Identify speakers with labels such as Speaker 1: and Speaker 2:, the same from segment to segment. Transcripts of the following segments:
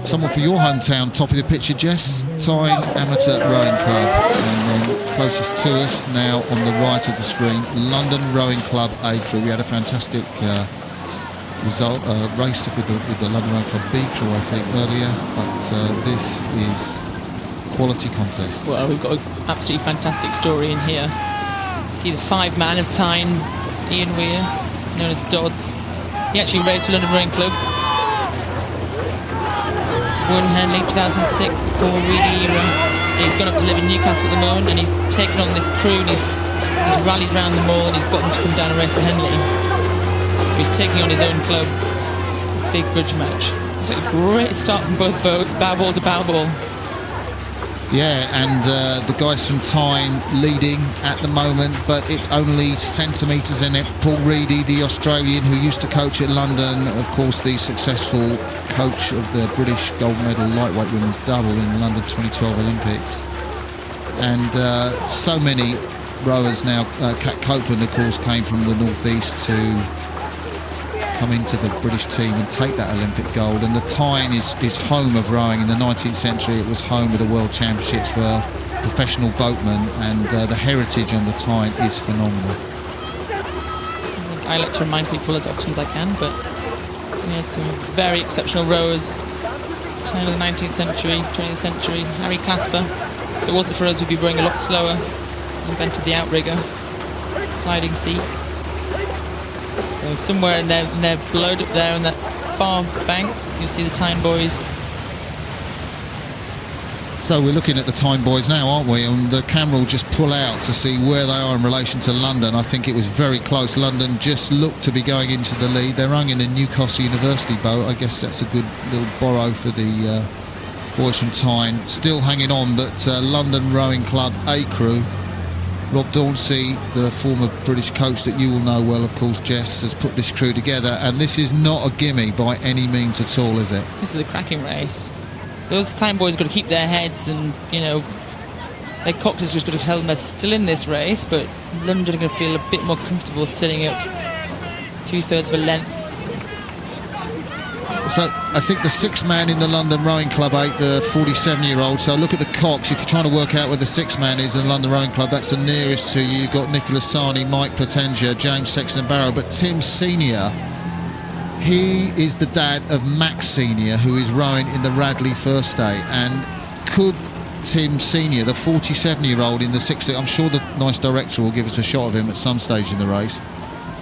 Speaker 1: someone for your hometown, top of the picture, Jess, Tyne Amateur Rowing Club. And then closest to us now on the right of the screen, London Rowing Club A crew. We had a fantastic race with the London Rowing Club B crew, I think, earlier. But this is quality contest.
Speaker 2: Well, we've got an absolutely fantastic story in here. See the 5-man of Tyne, Ian Weir, known as Dodds. He actually raced for London Rowing Club. Born in Henley, 2006, the Paul Reedy era. He's gone up to live in Newcastle at the moment, and he's taken on this crew, and he's rallied around them all, and he's got them to come down and race at Henley. So he's taking on his own club. Big bridge match. It's a great start from both boats, bow ball to bow ball.
Speaker 1: Yeah, and the guys from Tyne leading at the moment, but it's only centimetres in it. Paul Reedy, the Australian who used to coach at London, of course the successful coach of the British gold medal lightweight women's double in London 2012 Olympics. And so many rowers now. Kat Copeland, of course, came from the northeast to come into the British team and take that Olympic gold. And the Tyne is home of rowing. In the 19th century it was home of the World Championships for professional boatmen, and the heritage on the Tyne is phenomenal.
Speaker 2: I like to remind people as often as I can, but we had some very exceptional rowers turn of the 19th century, 20th century. Harry Casper, if it wasn't for us, we'd be rowing a lot slower. Invented the outrigger, sliding seat. So somewhere in their blood up there on that far bank, you'll see the Tyne boys.
Speaker 1: So we're looking at the Tyne boys now, aren't we? And the camera will just pull out to see where they are in relation to London. I think it was very close. London just looked to be going into the lead. They're rowing in a Newcastle University boat. I guess that's a good little borrow for the boys from Tyne. Still hanging on, but London Rowing Club A crew. Rob Dauncey, the former British coach that you will know well, of course, Jess, has put this crew together, and this is not a gimme by any means at all, is it?
Speaker 2: This is a cracking race. Those Tyne boys got to keep their heads, and their cocktails just got to tell them they're still in this race, but London are going to feel a bit more comfortable sitting at 2/3 of a length.
Speaker 1: So I think the 6-man in the London Rowing Club 8, the 47-year-old. So look at the cocks. If you're trying to work out where the 6-man is in the London Rowing Club, that's the nearest to you. You've got Nicholas Sarney, Mike Platengia, James Sexton Barrow. But Tim Senior, he is the dad of Max Senior, who is rowing in the Radley First Day. And could Tim Senior, the 47-year-old in the 6th, I'm sure the nice director will give us a shot of him at some stage in the race.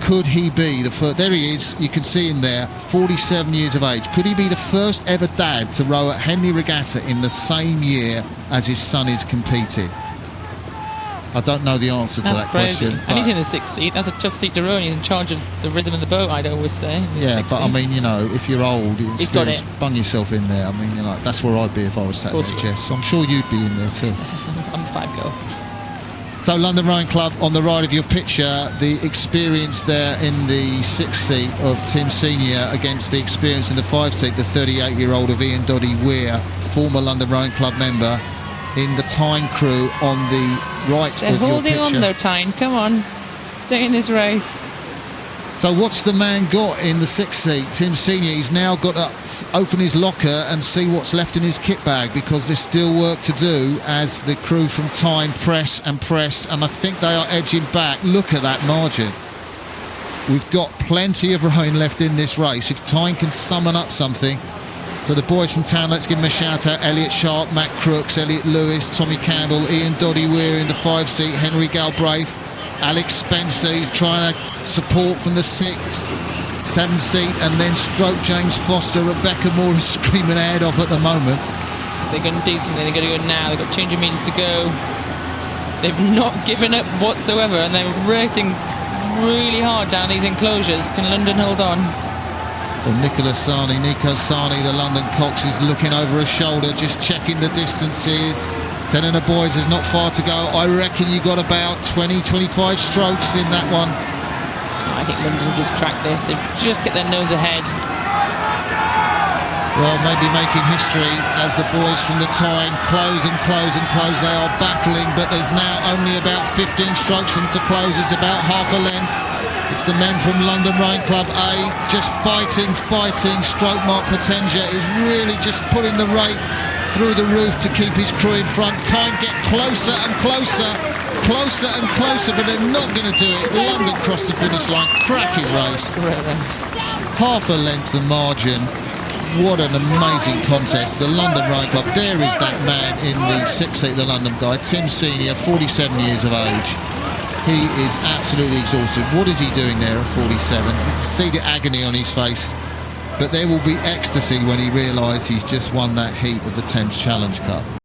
Speaker 1: Could he be the first? There he is, you can see him there, 47 years of age. Could he be the first ever dad to row at Henley Regatta in the same year as his son is competing? I don't know the answer to that question.
Speaker 2: And he's in the 6th seat. That's a tough seat to row, and he's in charge of the rhythm of the boat, I'd always say.
Speaker 1: Yeah, but I mean, if you're old,
Speaker 2: he's got it.
Speaker 1: Bung yourself in there. I mean, that's where I'd be if I was sat there, Jess. So I'm sure you'd be in there too.
Speaker 2: I'm the 5 girl.
Speaker 1: So London Rowing Club on the right of your picture, the experience there in the 6th seat of Tim Senior against the experience in the 5th seat, the 38-year-old of Ian Doddy Weir, former London Rowing Club member, in the Tyne crew on the right of your picture. They're
Speaker 2: holding on though, Tyne, come on, stay in this race.
Speaker 1: So what's the man got in the 6th seat? Tim Senior, he's now got to open his locker and see what's left in his kit bag, because there's still work to do as the crew from Tyne press, and I think they are edging back. Look at that margin. We've got plenty of rowing left in this race. If Tyne can summon up something. So the boys from town, let's give them a shout out. Elliot Sharp, Matt Crooks, Elliot Lewis, Tommy Campbell, Ian Doddy Weir in the 5th seat, Henry Galbraith, Alex Spencer, he's trying to support from the 6th, 7th seat, and then stroke James Foster. Rebecca Moore is screaming her head off at the moment.
Speaker 2: They're going to do something, they're going to go now, they've got 200 metres to go. They've not given up whatsoever, and they're racing really hard down these enclosures. Can London hold on?
Speaker 1: So Nico Sarney, the London Cox, is looking over his shoulder, just checking the distances. Telling the boys there's not far to go. I reckon you got about 20-25 strokes in that one.
Speaker 2: I think London will just crack this. They've just kept their nose ahead.
Speaker 1: Well, maybe making history as the boys from the Tyne close and close and close. They are battling, but there's now only about 15 strokes from to close. It's about half a length. It's the men from London Rowing Club A, just fighting. Stroke Mark Potenza is really just putting the rate through the roof to keep his crew in front. Tyne get closer and closer, but they're not going to do it. London crossed the finish line. Cracking race.
Speaker 2: Great race.
Speaker 1: Half a length the margin. What an amazing contest. The London Rowing Club. There is that man in the 6th seat, the London guy, Tim Senior, 47 years of age. He is absolutely exhausted. What is he doing there at 47? You can see the agony on his face. But there will be ecstasy when he realises he's just won that heat of the Thames Challenge Cup.